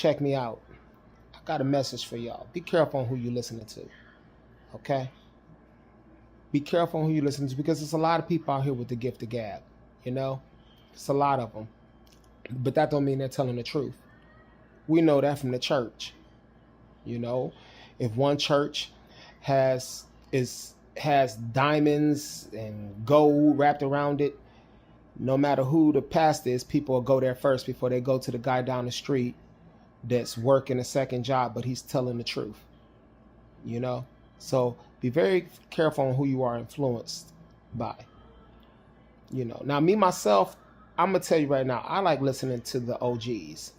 check me out. I got a message for y'all. Be careful on who you're listening to. Okay? Be careful on who you listen to because there's a lot of people out here with the gift of gab. You know? It's a lot of them. But that don't mean they're telling the truth. We know that from the church. You know? If one church has diamonds and gold wrapped around it, no matter who the pastor is, people will go there first before they go to the guy down the street that's working a second job, but he's telling the truth. You know? So be very careful on who you are influenced by. You know. Now me myself, I'm gonna tell you right now, I like listening to the OGs.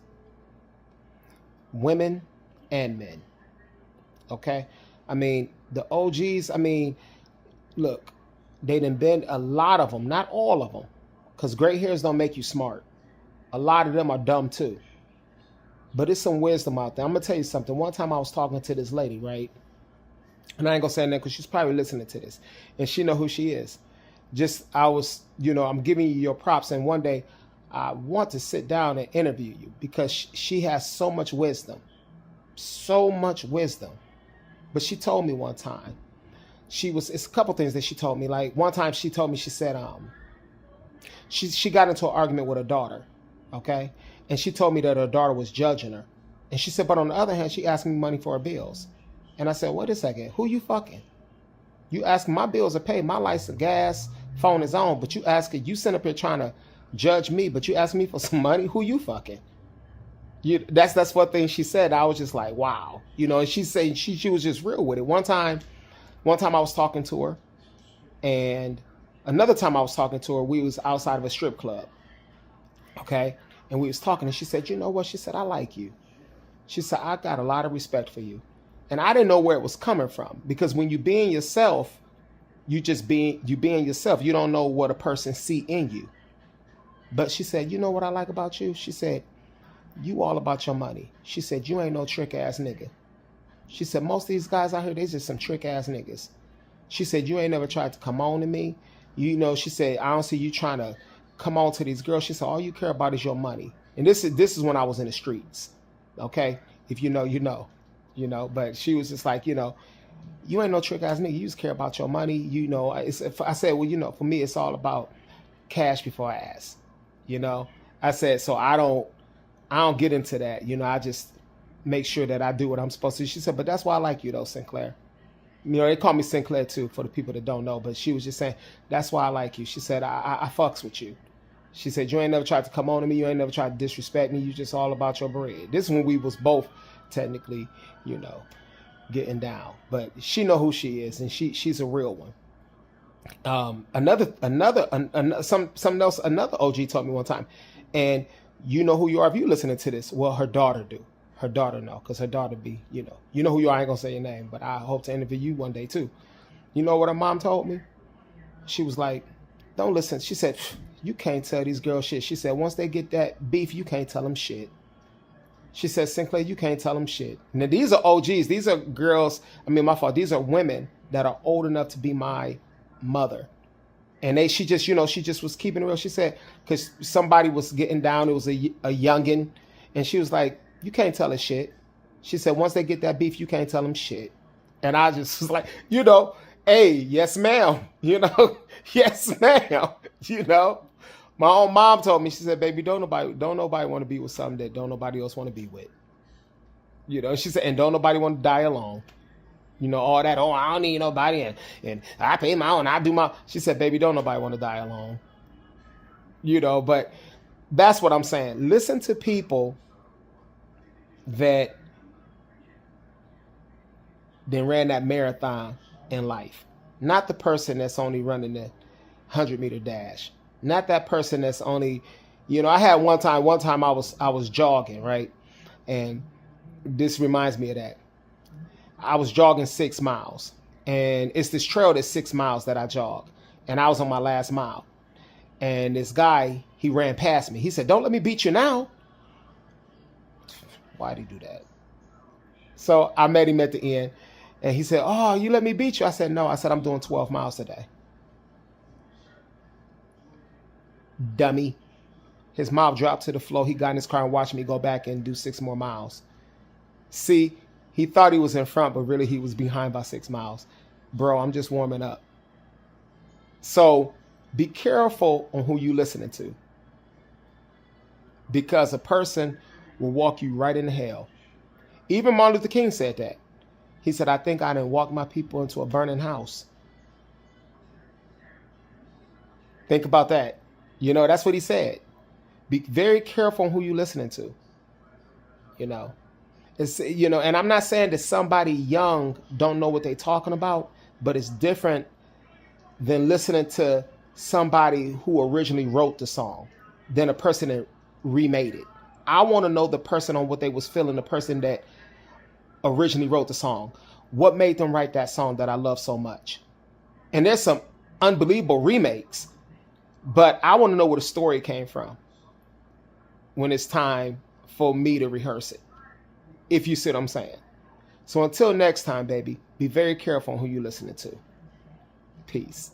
Women and men. Okay? I mean, the OGs, I mean, look, they done been a lot of them, not all of them, because gray hairs don't make you smart. A lot of them are dumb too. But it's some wisdom out there. I'm going to tell you something. One time I was talking to this lady, right? And I ain't going to say that because she's probably listening to this. And she know who she is. I'm giving you your props. And one day I want to sit down and interview you because she has so much wisdom. So much wisdom. But she told me one time, it's a couple things that she told me. Like one time she told me, she said, she got into an argument with her daughter, okay? And she told me that her daughter was judging her. And she said, but on the other hand, she asked me money for her bills. And I said, wait a second, who you fucking? You asking my bills are paid, my lights and gas, phone is on, but you sitting up here trying to judge me, but you ask me for some money, who you fucking? That's one thing she said. I was just like, wow. You know, and she said she was just real with it. One time I was talking to her, and another time I was talking to her, we was outside of a strip club. Okay? And we was talking, and she said, you know what? She said, I like you. She said, I got a lot of respect for you. And I didn't know where it was coming from. Because when you being yourself, you being yourself. You don't know what a person see in you. But she said, you know what I like about you? She said, you all about your money. She said, you ain't no trick ass nigga. She said, most of these guys out here, they just some trick ass niggas. She said, you ain't never tried to come on to me. You know, she said, I don't see you trying to come on to these girls. She said, all you care about is your money. And this is when I was in the streets. Okay? If you know, you know. You know, but she was just like, you know, you ain't no trick ass nigga. You just care about your money. You know, I said, well, you know, for me, it's all about cash before ass. You know, I said, so I don't get into that. You know, I just make sure that I do what I'm supposed to. She said, but that's why I like you though, Sinclair. You know, they call me Sinclair too for the people that don't know, but she was just saying, that's why I like you. She said, I fucks with you. She said, you ain't never tried to come on to me. You ain't never tried to disrespect me. You just all about your bread. This is when we was both technically, you know, getting down. But she know who she is, and she's a real one. Another OG told me one time, and you know who you are if you listening to this. Well, her daughter do. Her daughter know, because her daughter be, you know who you are. I ain't gonna say your name, but I hope to interview you one day too. You know what her mom told me? She was like, don't listen. She said, you can't tell these girls shit. She said, once they get that beef, you can't tell them shit. She said, Sinclair, you can't tell them shit. Now, these are OGs. These are girls. I mean, my fault. These are women that are old enough to be my mother. And she just was keeping it real. She said, because somebody was getting down. It was a youngin'. And she was like, you can't tell her shit. She said, once they get that beef, you can't tell them shit. And I just was like, you know, hey, yes, ma'am. You know, yes, ma'am. You know, my own mom told me, she said, baby, don't nobody want to be with something that don't nobody else want to be with. You know, she said, and don't nobody want to die alone. You know, all that, oh, I don't need nobody, and I pay my own, I do my. She said, baby, don't nobody want to die alone. You know, but that's what I'm saying. Listen to people that then ran that marathon in life. Not the person that's only running the 100-meter dash. Not that person that's only, you know, I had one time I was jogging, right? And this reminds me of that. I was jogging 6 miles, and it's this trail that's 6 miles that I jog, and I was on my last mile, and this guy, he ran past me. He said, don't let me beat you now. Why'd he do that? So I met him at the end, and he said, oh, you let me beat you? I said, no. I said, I'm doing 12 miles today. Dummy. His mouth dropped to the floor. He got in his car and watched me go back and do 6 more miles. See, he thought he was in front, but really he was behind by 6 miles. Bro, I'm just warming up. So be careful on who you listening to, because a person will walk you right into hell. Even Martin Luther King said that. He said, I think I done walked my people into a burning house. Think about that. You know, that's what he said. Be very careful on who you listening to. You know, it's, you know, and I'm not saying that somebody young don't know what they're talking about, but it's different than listening to somebody who originally wrote the song than a person that remade it. I want to know the person on what they was feeling, the person that originally wrote the song. What made them write that song that I love so much? And there's some unbelievable remakes, but I want to know where the story came from when it's time for me to rehearse it, if you see what I'm saying. So until next time, baby, be very careful on who you're listening to. Peace.